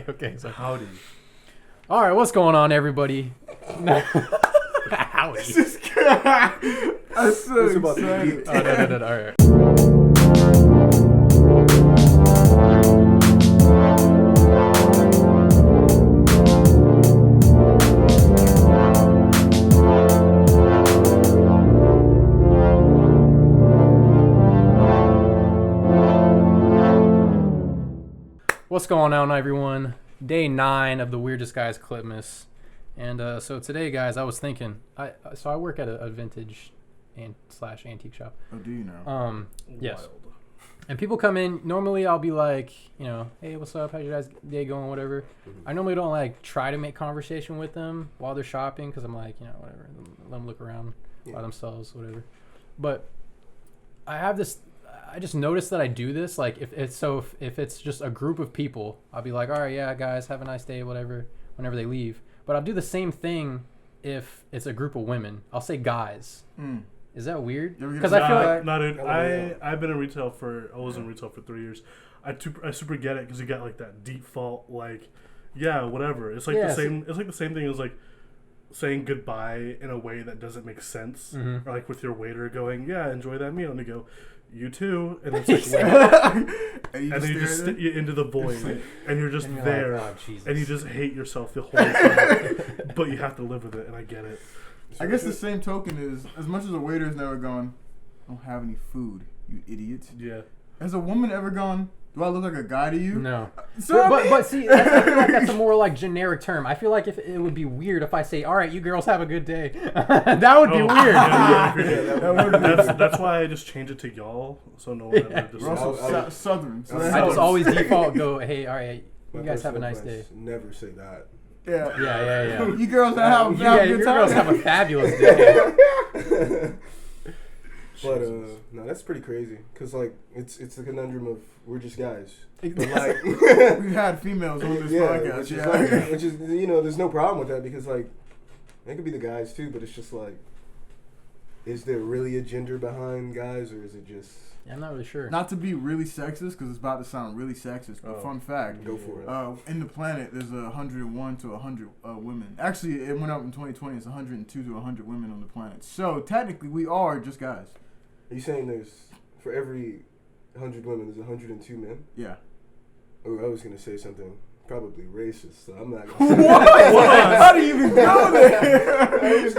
Okay. So howdy. All right, what's going on, everybody? Howdy. I'm so excited. No. All right. What's going on, everyone? Day 9 of the Weirdest Guys Clipmas. And so today, guys, I was thinking, I work at a vintage slash antique shop. Oh, do you know? Yes. Wild. And people come in, normally I'll be like, hey, what's up? How's your guys' day going? Whatever. I normally don't like try to make conversation with them while they're shopping because I'm like, whatever. Let them look around by themselves, whatever. But I just noticed that I do this. Like if it's just a group of people, I'll be like, all right, yeah, guys, have a nice day, whatever, whenever they leave. But I'll do the same thing if it's a group of women. I'll say guys. Is that weird? Because I feel like I've been in retail I was in retail for 3 years. I super get it because you got like that default whatever. It's like the same. It's like the same thing as like saying goodbye in a way that doesn't make sense, or like with your waiter going, "Yeah, enjoy that meal," and you go, "You too," and it's like, and then you just into the void, and you're just there, like, oh, and you just hate yourself the whole time, but you have to live with it, and I get it. I guess the same token is, as much as a waiter's never gone, "I don't have any food, you idiot." Yeah. Has a woman ever gone, "Do I look like a guy to you?" No. So But see, I feel like that's a more like generic term. I feel like if it would be weird if I say, "All right, you girls have a good day." That would be weird. That's why I just change it to y'all, so no one ever just. We're also Southern. So I just always default go, "Hey, all right, you guys have a nice day." Never say that. Yeah. You girls have a good time. Girls have a fabulous day. But no, that's pretty crazy. Cause like it's the conundrum of we're just guys. But like we've had females on this podcast, which is there's no problem with that because like they could be the guys too, but it's just like, is there really a gender behind guys or is it just? Yeah, I'm not really sure. Not to be really sexist, because it's about to sound really sexist, but fun fact. Go for it. In the planet, there's 101 to 100 women. Actually, it went up in 2020. It's 102 to 100 women on the planet. So, technically, we are just guys. Are you saying for every 100 women, there's 102 men? Yeah. Oh, I was going to say something probably racist, so I'm not going to say What? How do you even go there? we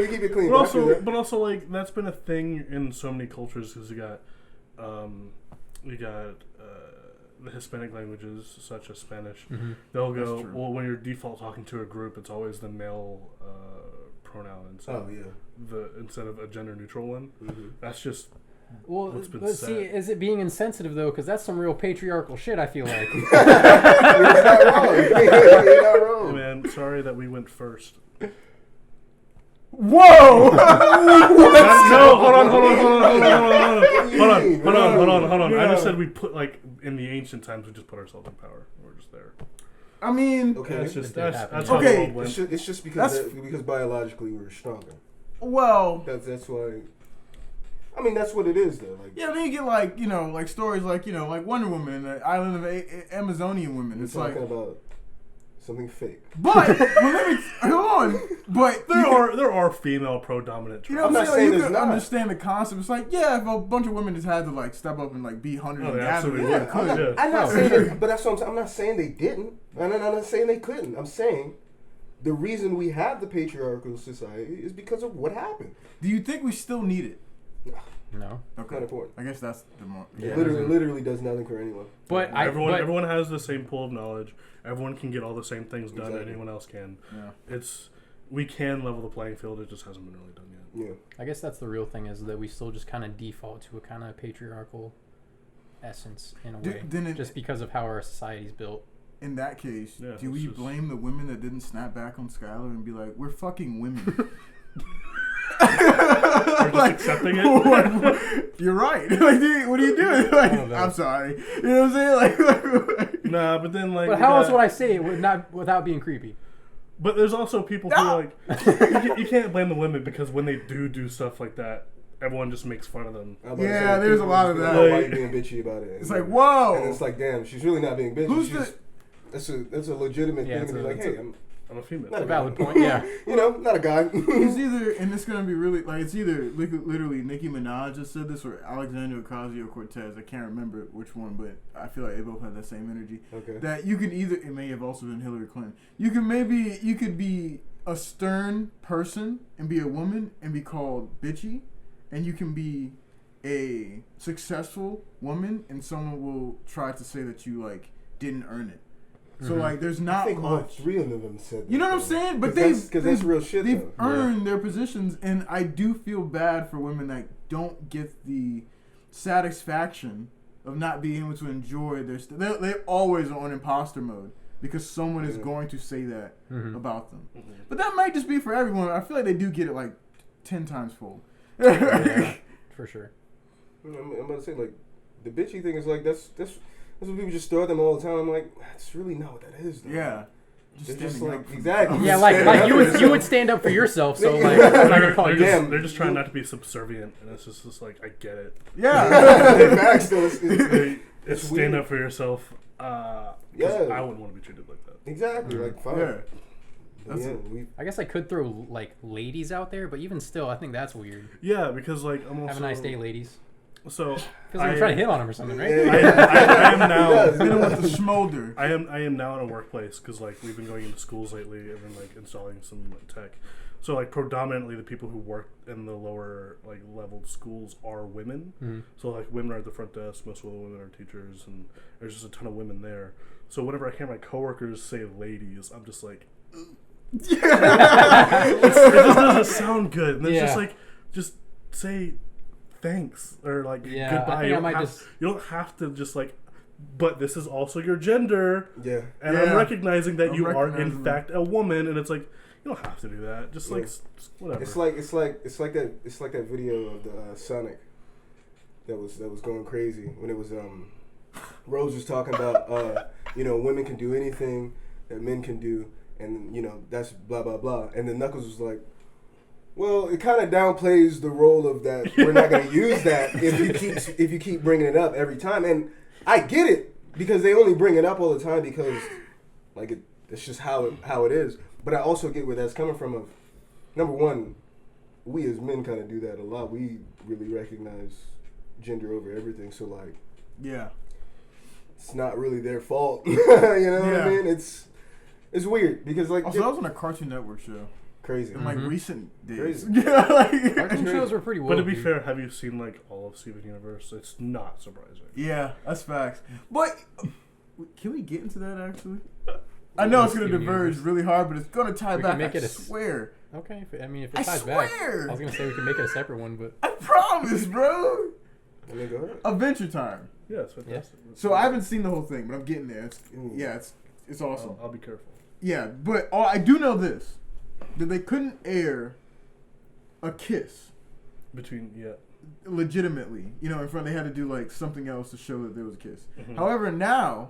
keep it clean. But also, like, that's been a thing in so many cultures because you got the Hispanic languages, such as Spanish. They'll go, well, when you're default talking to a group, it's always the male pronoun instead of a gender neutral one. That's just what's been said. See, is it being insensitive though? Because that's some real patriarchal shit. I feel like. You're not wrong. You're not wrong. Man, sorry that we went first. Whoa! No, hold on. I just said we put like in the ancient times we just put ourselves in power. We're just there. I mean, okay, that's how okay. the world went. It's just because biologically we're stronger. Well, that's why. I mean, that's what it is, though. Like, yeah, then you get like stories like like Wonder Woman and the island of Amazonian women. We're it's talking about something fake. But hold on. But there are female pro-dominant. You know what I'm saying? Like, you can understand the concept. It's like, yeah, if a bunch of women just had to like step up and like be 100 and gather, they could. I'm not saying, but that's what I'm saying. I'm not saying they didn't, and I'm not saying they couldn't. I'm saying the reason we have the patriarchal society is because of what happened. Do you think we still need it? No. Okay. Not important. I guess that's the more. Yeah. Literally does nothing for anyone. But everyone has the same pool of knowledge. Everyone can get all the same things done that anyone else can. Yeah. We can level the playing field. It just hasn't been really done yet. Yeah. I guess that's the real thing is that we still just kind of default to a kind of patriarchal essence in a way, just because of how our society's built. In that case, do we blame the women that didn't snap back on Skylar and be like, "We're fucking women"? Or just accepting it. You're right. Like, what are you doing? Like, I'm sorry. You know what I'm saying? Like, nah, but then like. But how else would I say it without being creepy? But there's also people who like you can't blame the women because when they do stuff like that, everyone just makes fun of them. Yeah, there's a lot of that. Why are you being bitchy about it? It's like, whoa. And it's like, damn, she's really not being bitchy. That's a legitimate thing to be like, hey, I'm a female. That's a valid point, yeah. You know, not a guy. It's either, and it's gonna be really like it's either literally Nicki Minaj just said this or Alexandria Ocasio-Cortez. I can't remember which one, but I feel like they both have that same energy. Okay. That you can either, it may have also been Hillary Clinton. You could be a stern person and be a woman and be called bitchy, and you can be a successful woman and someone will try to say that you like didn't earn it. So like, there's not I think much. all three of them said that. You know what I'm saying? But because that's real shit. They've earned their positions, and I do feel bad for women that don't get the satisfaction of not being able to enjoy their. They always are on imposter mode because someone is going to say that about them. But that might just be for everyone. I feel like they do get it like 10 times fold. Yeah, for sure. I'm about to say like the bitchy thing is like that's what people just throw at them all the time. I'm like, that's really not what that is. Though. Yeah. Just like exactly. Yeah, like you would stand up for yourself. So like, they're just trying not to be subservient, and it's just like, I get it. Yeah. Facts though. It's stand up for yourself. I wouldn't want to be treated like that. Exactly. Like fine. Yeah. I guess I could throw like ladies out there, but even still, I think that's weird. Yeah, because like I'm also, have a nice day, ladies. So feels like I'm trying to hit on him or something, right? I am now. With the smolder. I am now in a workplace because like we've been going into schools lately and then like installing some tech. So like predominantly the people who work in the lower like leveled schools are women. So like women are at the front desk. Most of the women are teachers, and there's just a ton of women there. So whenever I hear my coworkers say ladies, I'm just like, it just doesn't sound good. And it's just like, just say thanks or like goodbye. You don't have to just like, but this is also your gender. Yeah. And I'm recognizing that you are in fact a woman, and it's like, you don't have to do that. Just like whatever. It's like that video of the Sonic that was going crazy when it was Rose was talking about women can do anything that men can do, and that's blah blah blah, and then Knuckles was like, well, it kind of downplays the role of that. We're not going to use that if you keep bringing it up every time. And I get it because they only bring it up all the time because like it's just how it is. But I also get where that's coming from. Of number one, we as men kind of do that a lot. We really recognize gender over everything. So like, it's not really their fault. You know what I mean? It's weird because like also that was on a Cartoon Network show. Crazy. In like recent days. Cartoon shows were pretty woke. But to be fair, have you seen like all of Steven Universe? It's not surprising. Yeah, that's facts. But can we get into that actually? I know it's going to diverge really hard, but it's going to tie back. I swear. Okay, if it ties back, I was going to say we can make it a separate one, but I promise, bro. Let me go ahead. Adventure Time. Yeah, it's fantastic. Yeah. So I haven't seen the whole thing, but I'm getting there. It's awesome. I'll be careful. Yeah, but I do know this. That they couldn't air a kiss between legitimately, in front. They had to do like something else to show that there was a kiss. However, now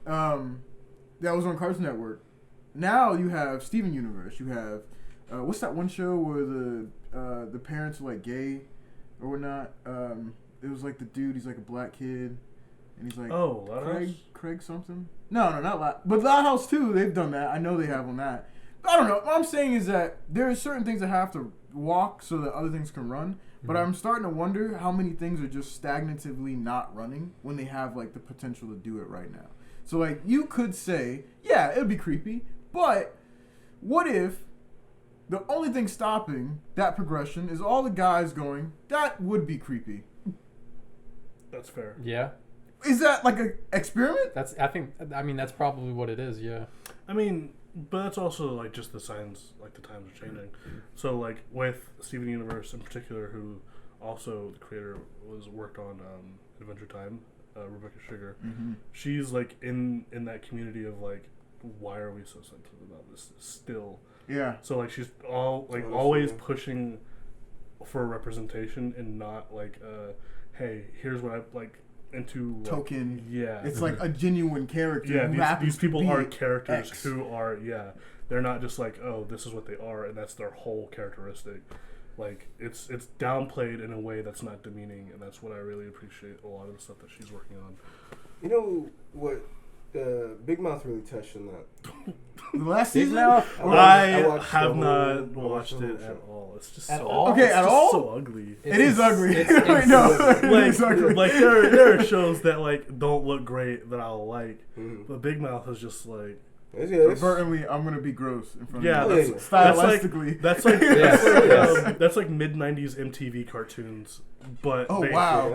that was on Cartoon Network. Now you have Steven Universe. You have what's that one show where the parents were like gay or whatnot? It was like the dude. He's like a black kid, and he's like Craig something. No, not Loud. But Loud House too. They've done that. I know they have on that. I don't know. What I'm saying is that there are certain things that have to walk so that other things can run. But I'm starting to wonder how many things are just stagnatively not running when they have like the potential to do it right now. So like you could say, yeah, it would be creepy, but what if the only thing stopping that progression is all the guys going, that would be creepy. That's fair. Yeah. Is that like an experiment? That's probably what it is, yeah. I mean, but that's also like just the signs, like the times are changing. So like with Steven Universe in particular, who also the creator worked on Adventure Time, Rebecca Sugar. She's like in that community of like, why are we so sensitive about this still? Yeah. So like she's always pushing for representation and not like hey, here's what I like into token. Like, yeah. It's like a genuine character. Yeah, these people are characters who are they're not just like, oh, this is what they are and that's their whole characteristic. Like it's downplayed in a way that's not demeaning, and that's what I really appreciate a lot of the stuff that she's working on. You know what? Big Mouth really touched on that. The last Big season? Mouth? I Have not watched it at all. It's just At so, all? Okay, it's at just all? so ugly. It is ugly. It's I know. It is ugly. Like there are shows that like don't look great that I'll like, Mm-hmm. but Big Mouth is just like Inadvertently, I'm gonna be gross in front yeah, of you. that's Stylistically. that's like mid '90s MTV cartoons. But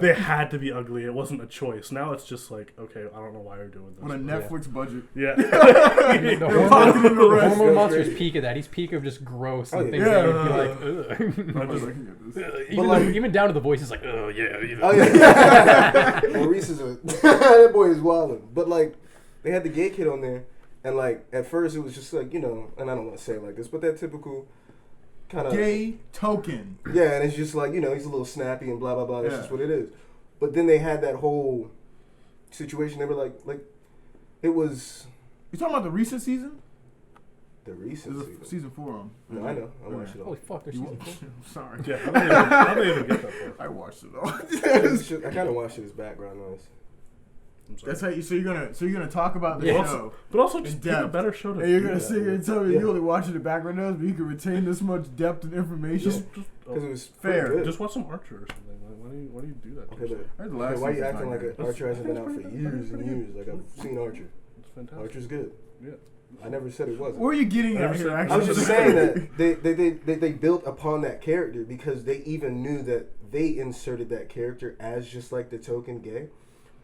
they had to be ugly. It wasn't a choice. Now it's just like, okay, I don't know why you're doing this. On a Netflix budget. Yeah. The Hormone Monster's peak of that. He's peak of just gross and things that you'd be like, ugh. Even down to the voice is like, oh yeah. Oh yeah. Maurice is that boy is wilding. But like, they had the gay kid on there, and like at first it was just like, you know, and I don't want to say it like this, but that typical kind of gay token. Yeah, and it's just like, you know, he's a little snappy and blah blah blah. That's just what it is. But then they had that whole situation. They were like it was. You talking about the recent season? The recent season. Season 4 on. No, I know. I watched it all. Holy fuck, there's season 4. Sorry. Yeah, I don't even get that far. I watched it all. I kind of watched it as background noise. That's how you. So you're gonna talk about the show, but also just pick a better show to. And you're gonna sit here and tell me you only watch it in background noise, but you can retain this much depth and information. Because it was fair. Just watch some Archer or something. Like, why do you do that? Okay, but why are you acting like Archer hasn't been out for years and years? Like I've seen Archer. It's fantastic. Archer's good. Yeah. I never said it wasn't. Where are you getting at here? Actually, I was just saying that they built upon that character because they even knew that they inserted that character as just like the token gay.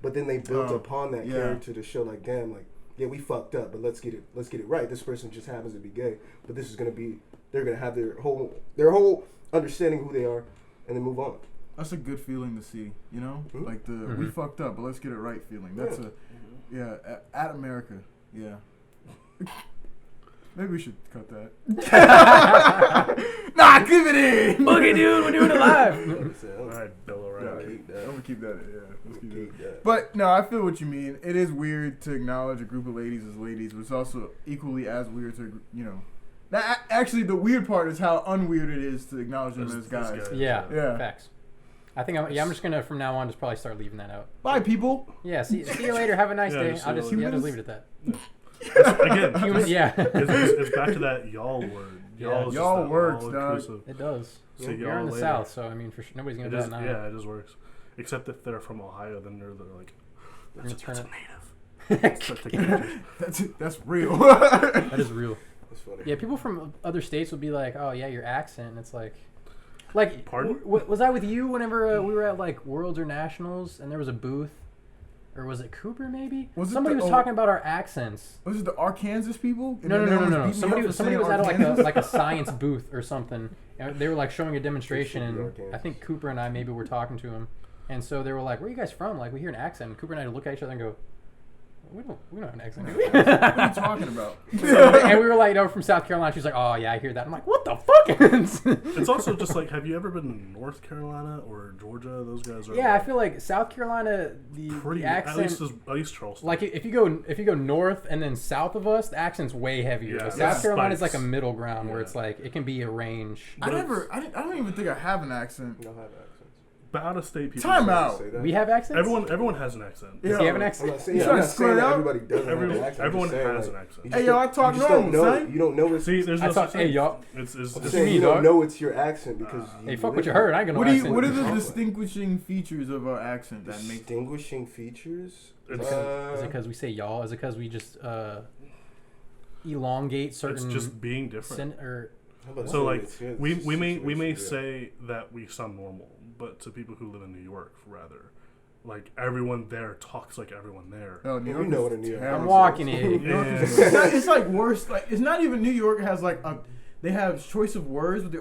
But then they built upon that character to show like, damn, like, yeah, we fucked up, but let's get it right. This person just happens to be gay, but this is gonna be, they're gonna have their whole understanding who they are, and then move on. That's a good feeling to see, you know, like the we fucked up, but let's get it right feeling. That's at America, yeah. Maybe we should cut that. Nah, keep it in. Boogie dude, we're doing it live. All right, Bill, I'm gonna keep that in. Yeah, let's keep Keep that. But no, I feel what you mean. It is weird to acknowledge a group of ladies as ladies, but it's also equally as weird to, you know. Actually, the weird part is how unweird it is to acknowledge them as guys. Yeah, facts. I think I'm just gonna from now on just probably start leaving that out. Bye, people. Yeah, see you later. Have a nice day. I'll just leave it at that. Again, it's back to that y'all word. Y'all works, dog. It does. So you're in the South, so I mean, for sure, nobody's gonna do that now. Yeah, it just works. Except if they're from Ohio, then they're like, that's a native. That's real. That is real. That's funny. Yeah, people from other states would be like, "Oh yeah, your accent." And it's like, pardon? Was I with you whenever we were at like Worlds or Nationals and there was a booth, or was it Cooper maybe? Somebody was talking about our accents. Was it the Arkansas people? No. Somebody was at like a science booth or something, and they were like showing a demonstration. And I think Cooper and I maybe were talking to him, and so they were like, "Where are you guys from?" Like we hear an accent. And Cooper and I look at each other and go, We don't have an accent, do we? What are you talking about? And we were like, from South Carolina. She's like, oh, yeah, I hear that. I'm like, what the fuck? It's also just like, have you ever been to North Carolina or Georgia? Those guys are. Yeah, I feel like South Carolina, the accent. At least Charleston. Like if you go north and then south of us, the accent's way heavier. Yeah, but South Carolina is like a middle ground where it's like it can be a range. I don't even think I have an accent. You don't have accents. But out of state people. Time out. We have accents. Everyone has an accent. Does he have an accent? I'm not saying that everybody doesn't have an accent. Everyone has an accent. Hey, yo, I talk normal, son. You don't know it's. See, there's no such thing. Hey, y'all. It's you don't know it's your accent because. Hey, fuck what you heard. I ain't gonna accent. What are the distinguishing features of our accent that make distinguishing features? Is it because we say y'all? Is it because we just elongate certain? It's just being different. So like we may say that we sound normal, but to people who live in New York, rather, like everyone there talks like everyone there. Oh, New York, you know what a New York. I'm walking it. It's like worse. Like it's not even New York has like they have choice of words, but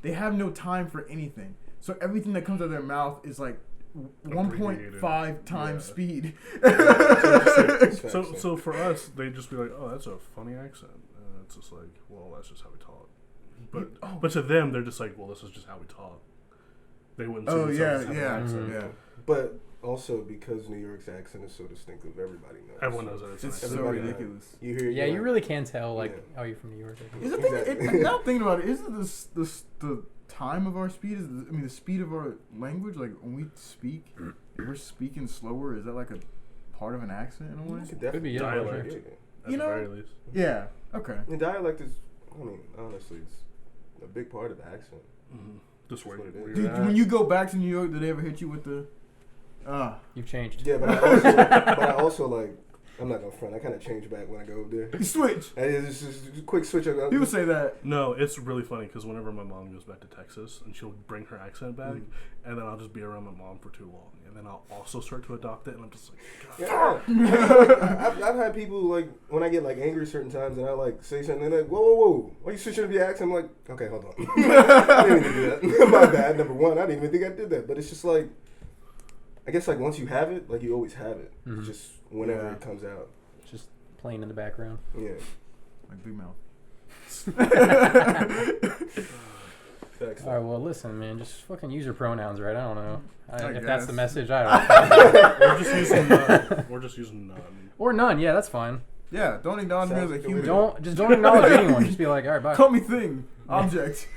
they have no time for anything. So everything that comes out of their mouth is like 1.5 times speed. So for us, they just be like, oh, that's a funny accent. And it's just like, well, that's just how we talk. But to them, they're just like, well, this is just how we talk. They wouldn't say themselves as an accent. Yeah. But also because New York's accent is so distinctive, everybody knows. Everyone knows that it's so ridiculous. You hear? Yeah, you really can tell. Like, oh, you're from New York. Now I'm thinking about it. Isn't the time of our speed is. The speed of our language. Like when we speak, we're speaking slower. Is that like a part of an accent in a way? Could be, yeah. Dialect. At You the know? very least. Yeah. Okay. And dialect is, I mean, honestly, it's a big part of the accent. Mm-hmm. Just where, That's what it where is. you're Did, at. when you go back to New York, did they ever hit you with the? You've changed. Yeah, but I also like, I'm not gonna front. I kind of change back when I go over there. You switch. It's just a quick switch. People say that. No, it's really funny because whenever my mom goes back to Texas and she'll bring her accent back, and then I'll just be around my mom for too long, and then I'll also start to adopt it, and I'm just like, God. Yeah, I've had people like when I get like angry certain times, and I like say something, and they're like, whoa, why you switching to the accent? I'm like, okay, hold on, I didn't even do that. My bad. Number one, I didn't even think I did that, but it's just like, I guess like once you have it, like you always have it. It's just whenever it comes out. Just playing in the background. Yeah. Like Big Mouth. Facts. All right, well, listen, man, just fucking use your pronouns, right? I don't know. I If that's guess. the message, I don't know. We're just using none. We're just using none. Or none, yeah, that's fine. Yeah, don't acknowledge me as Sounds a like the human. way- Don't acknowledge anyone. Just be like, all right, bye. Call me thing, object.